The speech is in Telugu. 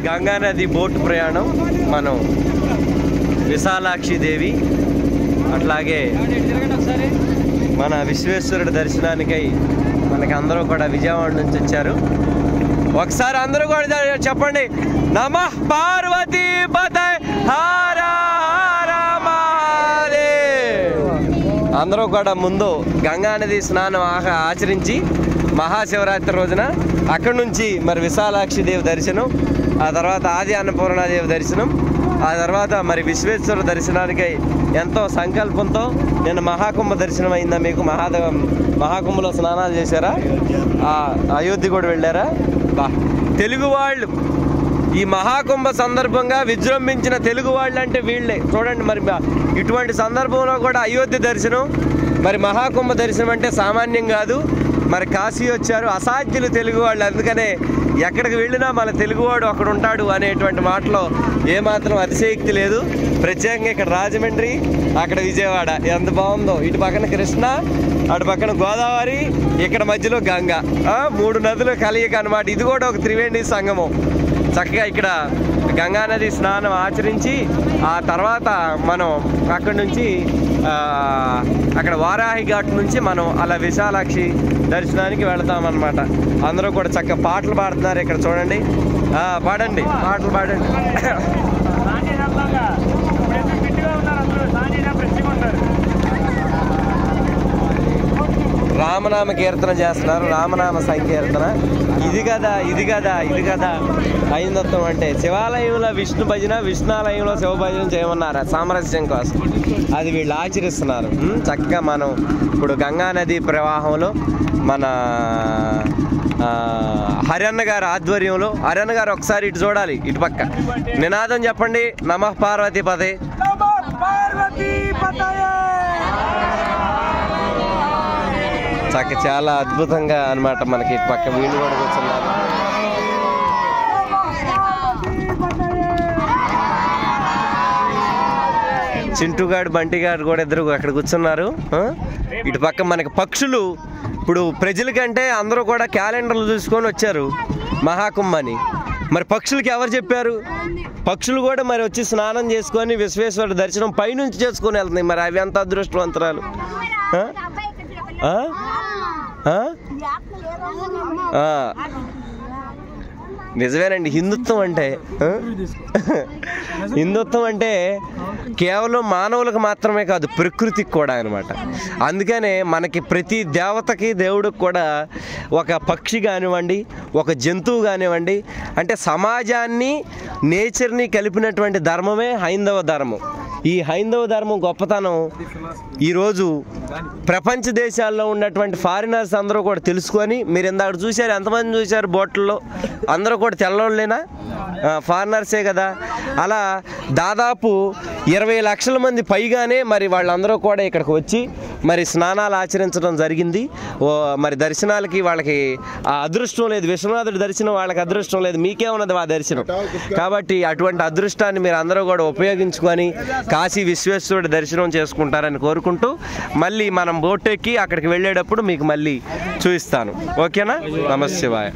గంగా నది బోటు ప్రయాణం మనం విశాలాక్షి దేవి అట్లాగే మన విశ్వేశ్వరుడి దర్శనానికై మనకి అందరూ కూడా విజయవాడ నుంచి వచ్చారు. ఒకసారి అందరూ కూడా చెప్పండి, నమః పార్వతీ పతయే హర హర మహాదేవ్. అందరూ కూడా ముందు గంగా నది స్నానం ఆచరించి మహాశివరాత్రి రోజున అక్కడి నుంచి మరి విశాలాక్షి దేవి దర్శనం, ఆ తర్వాత ఆది అన్నపూర్ణాదేవి దర్శనం, ఆ తర్వాత మరి విశ్వేశ్వర దర్శనానికై ఎంతో సంకల్పంతో నేను మహాకుంభ దర్శనం అయిందా మీకు? మహాకుంభలో స్నానాలు చేశారా? అయోధ్య కూడా వెళ్ళారా? తెలుగు వాళ్ళు ఈ మహాకుంభ సందర్భంగా విజృంభించిన తెలుగు వాళ్ళు అంటే వీళ్ళే. చూడండి, మరి ఇటువంటి సందర్భంలో కూడా అయోధ్య దర్శనం, మరి మహాకుంభ దర్శనం అంటే సామాన్యం కాదు. మరి కాశీ వచ్చారు అసాధ్యులు తెలుగు వాళ్ళు, అందుకనే ఎక్కడికి వెళ్ళినా మన తెలుగువాడు అక్కడ ఉంటాడు అనేటువంటి మాటలో ఏమాత్రం అతిశయోక్తి లేదు. ప్రత్యేకంగా ఇక్కడ రాజమండ్రి, అక్కడ విజయవాడ, ఎంత బాగుందో. ఇటు పక్కన కృష్ణ, అటు పక్కన గోదావరి, ఇక్కడ మధ్యలో గంగా, 3 నదులు కలయిక అన్నమాట. ఇది కూడా ఒక త్రివేణి సంగమం. చక్కగా ఇక్కడ గంగానది స్నానం ఆచరించి ఆ తర్వాత మనం అక్కడి నుంచి అక్కడ వారాహి ఘాట్ నుంచి మనం అలా విశాలాక్షి దర్శనానికి వెళతామన్నమాట. అందరూ కూడా చక్కగా పాటలు పాడుతున్నారు ఇక్కడ చూడండి. పాడండి, పాటలు పాడండి. రామనామ కీర్తన చేస్తున్నారు, రామనామ సంకీర్తన. ఇది కదా ఇది కదా ఇది కదా హైందత్వం అంటే. శివాలయంలో విష్ణు భజన, విష్ణాలయంలో శివ భజన చేయమన్నారు సామరస్యం కోసం. అది వీళ్ళు ఆచరిస్తున్నారు. చక్కగా మనం ఇప్పుడు గంగానది ప్రవాహంలో మన హరన్న గారి ఆధ్వర్యంలో, హరన్న గారు ఒకసారి ఇటు చూడాలి, ఇటు పక్క నినాదం చెప్పండి, నమః పార్వతీ పదే. చక్క చాలా అద్భుతంగా అన్నమాట. మనకి ఇటు పక్క వీళ్ళు కూడా కూర్చున్నారు. చింటుగాడు బంటిగాడు కూడా ఇద్దరు అక్కడ కూర్చున్నారు. ఇటు పక్క మనకి పక్షులు, ఇప్పుడు ప్రజలకంటే అందరూ కూడా క్యాలెండర్లు చూసుకొని వచ్చారు మహాకుంభని. మరి పక్షులకి ఎవరు చెప్పారు? పక్షులు కూడా మరి వచ్చి స్నానం చేసుకొని విశ్వేశ్వరుడి దర్శనం పైనుంచి చేసుకొని వెళ్తున్నాయి. మరి అవి ఎంత అదృష్టవంతరాలు. నిజమేనండి. హిందుత్వం అంటే కేవలం మానవులకు మాత్రమే కాదు, ప్రకృతికి కూడా అనమాట. అందుకనే మనకి ప్రతి దేవతకి దేవుడికి కూడా ఒక పక్షి కానివ్వండి, ఒక జంతువు కానివ్వండి, అంటే సమాజాన్ని నేచర్ని కలిపినటువంటి ధర్మమే హైందవ ధర్మం. ఈ హైందవ ధర్మం గొప్పతనం ఈరోజు ప్రపంచ దేశాల్లో ఉన్నటువంటి ఫారినర్స్ అందరూ కూడా తెలుసుకొని, మీరు ఇందాక చూశారు, ఎంతమంది చూశారు బోట్లలో? అందరూ కూడా తెల్లవాళ్ళేనా? ఫారినర్సే కదా. అలా దాదాపు 20 లక్షల మంది పైగానే మరి వాళ్ళందరూ కూడా ఇక్కడికి వచ్చి మరి స్నానాలు ఆచరించడం జరిగింది. మరి దర్శనాలకి వాళ్ళకి ఆ అదృష్టం లేదు. విశ్వనాథుడి దర్శనం వాళ్ళకి అదృష్టం లేదు, మీకే ఉన్నది ఆ దర్శనం. కాబట్టి అటువంటి అదృష్టాన్ని మీరు అందరూ కూడా ఉపయోగించుకొని కాశీ విశ్వేశ్వరుడి దర్శనం చేసుకుంటారని కోరుకుంటూ, మళ్ళీ మనం బోట్ ఎక్కి అక్కడికి వెళ్ళేటప్పుడు మీకు మళ్ళీ చూపిస్తాను. ఓకేనా? నమః శివాయ.